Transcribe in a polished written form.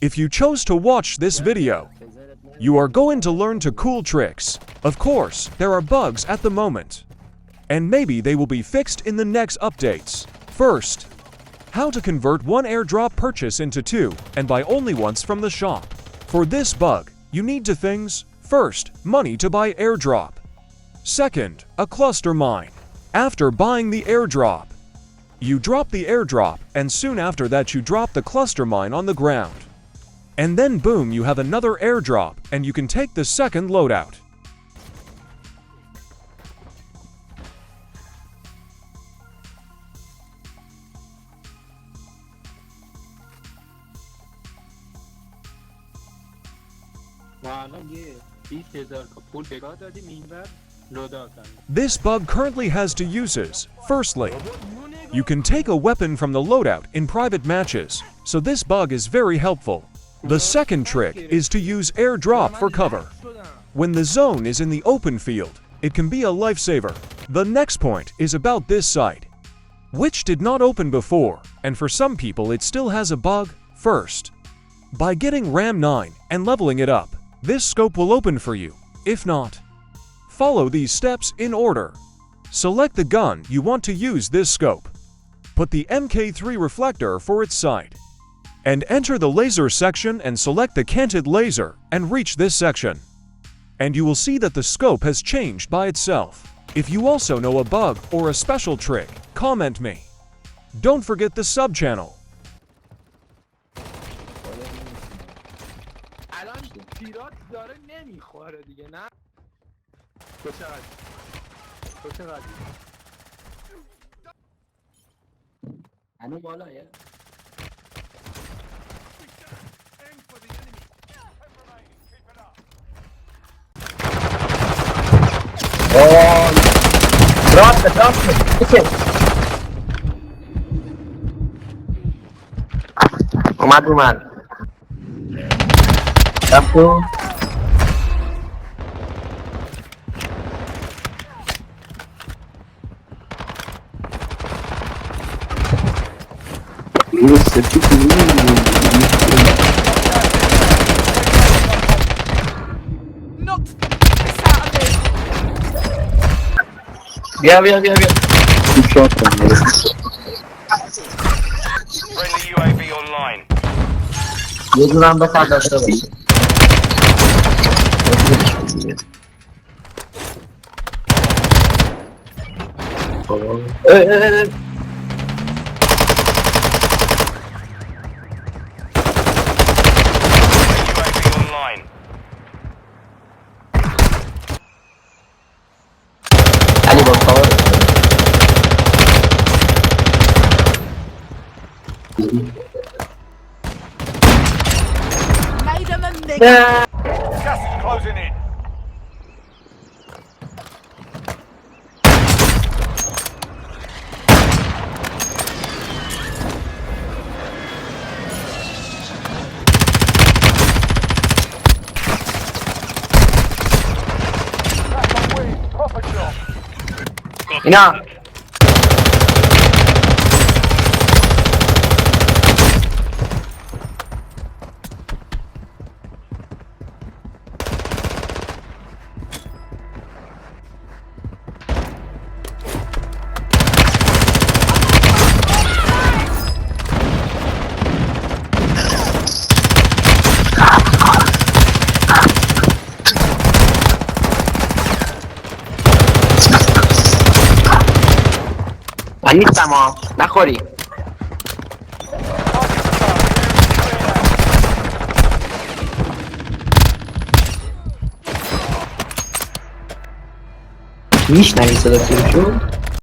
If you chose to watch this video, you are going to learn to cool tricks. Of course, there are bugs at the moment, and maybe they will be fixed in the next updates. First, how to convert one airdrop purchase into two and buy only once from the shop. For this bug, you need two things. First, money to buy airdrop. Second, a cluster mine. After buying the airdrop, you drop the airdrop, and soon after that you drop the cluster mine on the ground. And then boom, you have another airdrop, and you can take the second loadout. This bug currently has two uses. Firstly, you can take a weapon from the loadout in private matches, so this bug is very helpful. The second trick is to use airdrop for cover. When the zone is in the open field, it can be a lifesaver. The next point is about this site, which did not open before, and for some people it still has a bug. First, by getting RAM 9 and leveling it up, this scope will open for you. If not, follow these steps in order. Select the gun you want to use this scope. Put the MK3 reflector for its sight, and enter the laser section and select the canted laser and reach this section. And you will see that the scope has changed by itself. If you also know a bug or a special trick, comment me. Don't forget the sub-channel. Drop it. اومد رفتو بیا Friendly UAV online. یه دورم بخواه داشته باشی UAV online. علی با کار Made him a mix. Gas is closing in. Proper job. اینا من نیستم ها نخوری میشنوی صدا تیمشو